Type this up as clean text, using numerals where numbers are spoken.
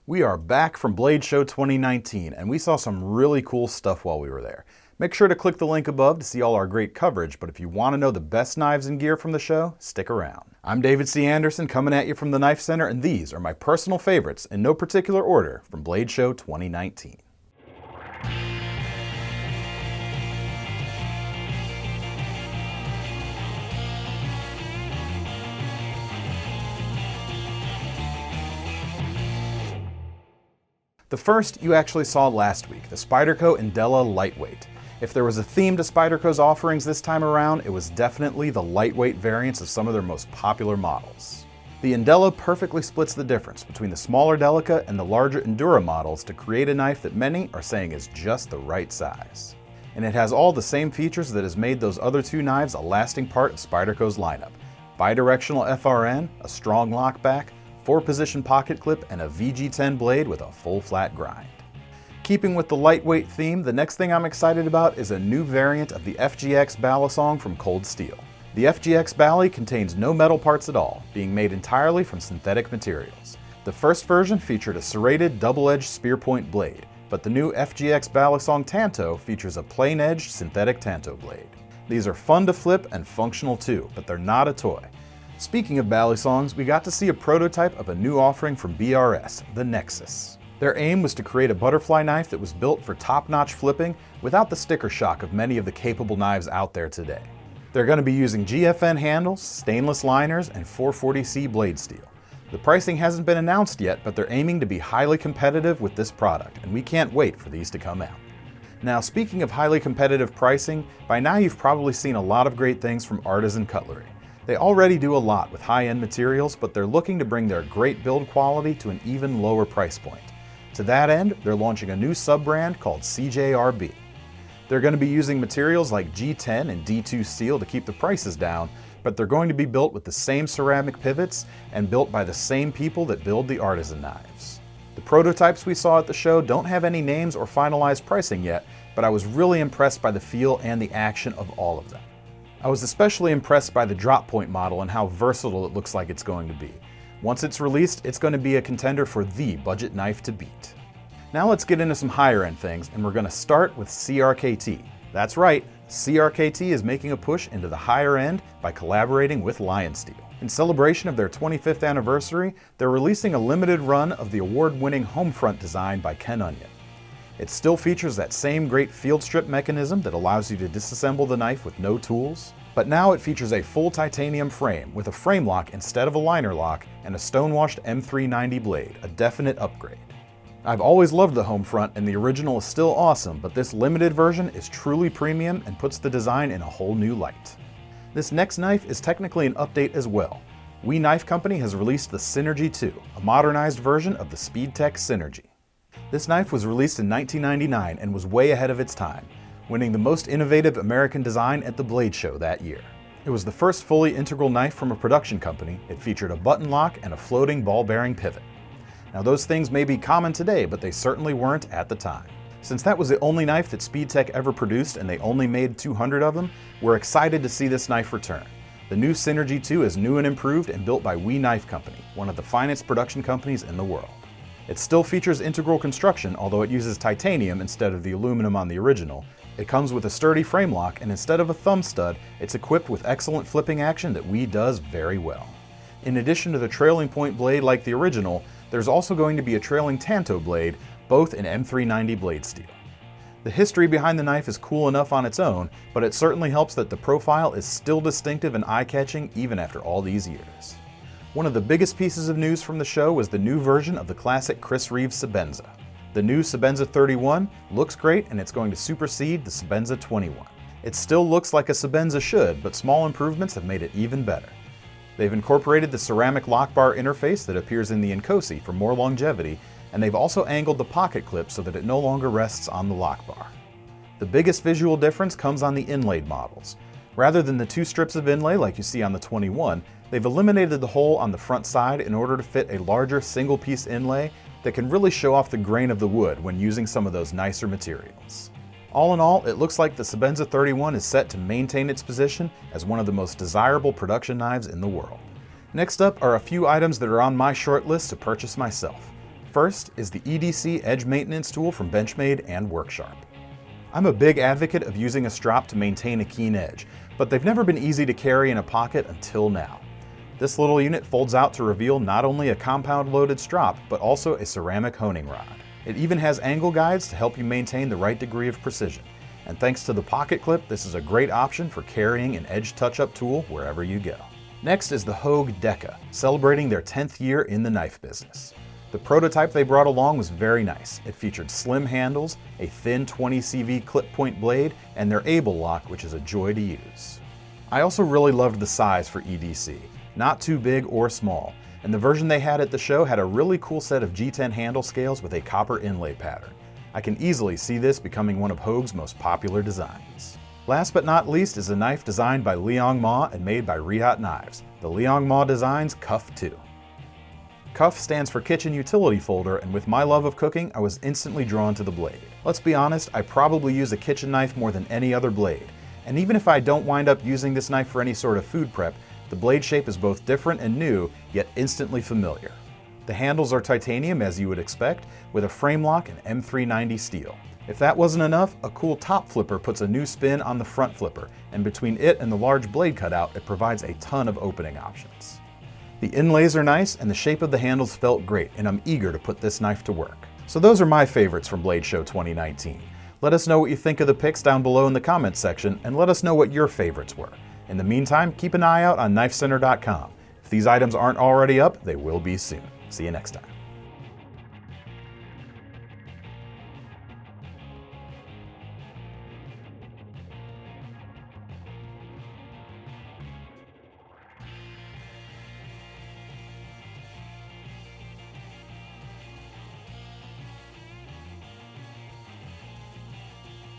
We are back from Blade Show 2019, and we saw some really cool stuff while we were there. Make sure to click the link above to see all our great coverage, but if you want to know the best knives and gear from the show, stick around. I'm David C. Anderson, coming at you from the Knife Center, and these are my personal favorites, in no particular order, from Blade Show 2019. The first you actually saw last week, the Spyderco and Della Lightweight. If there was a theme to Spyderco's offerings this time around, it was definitely the lightweight variants of some of their most popular models. The Della perfectly splits the difference between the smaller Delica and the larger Endura models to create a knife that many are saying is just the right size. And it has all the same features that has made those other two knives a lasting part of Spyderco's lineup. Bidirectional FRN, a strong lockback, 4-position pocket clip, and a VG10 blade with a full flat grind. Keeping with the lightweight theme, the next thing I'm excited about is a new variant of the Fgx Balisong from Cold Steel. The Fgx Bali contains no metal parts at all, being made entirely from synthetic materials. The first version featured a serrated double-edged spear point blade, but the new Fgx Balisong Tanto features a plain-edged synthetic Tanto blade. These are fun to flip and functional too, but they're not a toy. Speaking of Balisongs, we got to see a prototype of a new offering from BRS, the Nexus. Their aim was to create a butterfly knife that was built for top-notch flipping without the sticker shock of many of the capable knives out there today. They're going to be using GFN handles, stainless liners, and 440C blade steel. The pricing hasn't been announced yet, but they're aiming to be highly competitive with this product, and we can't wait for these to come out. Now, speaking of highly competitive pricing, by now you've probably seen a lot of great things from Artisan Cutlery. They already do a lot with high-end materials, but they're looking to bring their great build quality to an even lower price point. To that end, they're launching a new sub-brand called CJRB. They're going to be using materials like G10 and D2 steel to keep the prices down, but they're going to be built with the same ceramic pivots and built by the same people that build the Artisan knives. The prototypes we saw at the show don't have any names or finalized pricing yet, but I was really impressed by the feel and the action of all of them. I was especially impressed by the drop point model and how versatile it looks like it's going to be. Once it's released, it's going to be a contender for the budget knife to beat. Now let's get into some higher end things, and we're going to start with CRKT. That's right, CRKT is making a push into the higher end by collaborating with Lion Steel. In celebration of their 25th anniversary, they're releasing a limited run of the award-winning Homefront design by Ken Onion. It still features that same great field strip mechanism that allows you to disassemble the knife with no tools, but now it features a full titanium frame with a frame lock instead of a liner lock and a stonewashed M390 blade, a definite upgrade. I've always loved the Homefront and the original is still awesome, but this limited version is truly premium and puts the design in a whole new light. This next knife is technically an update as well. We Knife Company has released the Synergy 2, a modernized version of the SpeedTech Synergy. This knife was released in 1999 and was way ahead of its time, winning the most innovative American design at the Blade Show that year. It was the first fully integral knife from a production company. It featured a button lock and a floating ball bearing pivot. Now those things may be common today, but they certainly weren't at the time. Since that was the only knife that SpeedTech ever produced and they only made 200 of them, we're excited to see this knife return. The new Synergy 2 is new and improved and built by We Knife Company, one of the finest production companies in the world. It still features integral construction, although it uses titanium instead of the aluminum on the original. It comes with a sturdy frame lock, and instead of a thumb stud, it's equipped with excellent flipping action that We does very well. In addition to the trailing point blade like the original, there's also going to be a trailing Tanto blade, both in M390 blade steel. The history behind the knife is cool enough on its own, but it certainly helps that the profile is still distinctive and eye-catching even after all these years. One of the biggest pieces of news from the show was the new version of the classic Chris Reeves Sebenza. The new Sebenza 31 looks great and it's going to supersede the Sebenza 21. It still looks like a Sebenza should, but small improvements have made it even better. They've incorporated the ceramic lock bar interface that appears in the Inkosi for more longevity, and they've also angled the pocket clip so that it no longer rests on the lock bar. The biggest visual difference comes on the inlaid models. Rather than the two strips of inlay like you see on the 21, they've eliminated the hole on the front side in order to fit a larger single-piece inlay that can really show off the grain of the wood when using some of those nicer materials. All in all, it looks like the Sebenza 31 is set to maintain its position as one of the most desirable production knives in the world. Next up are a few items that are on my short list to purchase myself. First is the EDC Edge Maintenance Tool from Benchmade and Worksharp. I'm a big advocate of using a strop to maintain a keen edge, but they've never been easy to carry in a pocket until now. This little unit folds out to reveal not only a compound-loaded strop, but also a ceramic honing rod. It even has angle guides to help you maintain the right degree of precision. And thanks to the pocket clip, this is a great option for carrying an edge touch-up tool wherever you go. Next is the Hogue Della, celebrating their 10th year in the knife business. The prototype they brought along was very nice. It featured slim handles, a thin 20 CV clip point blade, and their Able lock, which is a joy to use. I also really loved the size for EDC. Not too big or small, and the version they had at the show had a really cool set of G10 handle scales with a copper inlay pattern. I can easily see this becoming one of Hogue's most popular designs. Last but not least is a knife designed by Liang Ma and made by Rehat Knives, the Liang Ma Designs Cuff 2. Cuff stands for Kitchen Utility Folder, and with my love of cooking, I was instantly drawn to the blade. Let's be honest, I probably use a kitchen knife more than any other blade, and even if I don't wind up using this knife for any sort of food prep, the blade shape is both different and new, yet instantly familiar. The handles are titanium as you would expect, with a frame lock and M390 steel. If that wasn't enough, a cool top flipper puts a new spin on the front flipper, and between it and the large blade cutout, it provides a ton of opening options. The inlays are nice, and the shape of the handles felt great, and I'm eager to put this knife to work. So those are my favorites from Blade Show 2019. Let us know what you think of the picks down below in the comments section, and let us know what your favorites were. In the meantime, keep an eye out on KnifeCenter.com. If these items aren't already up, they will be soon. See you next time.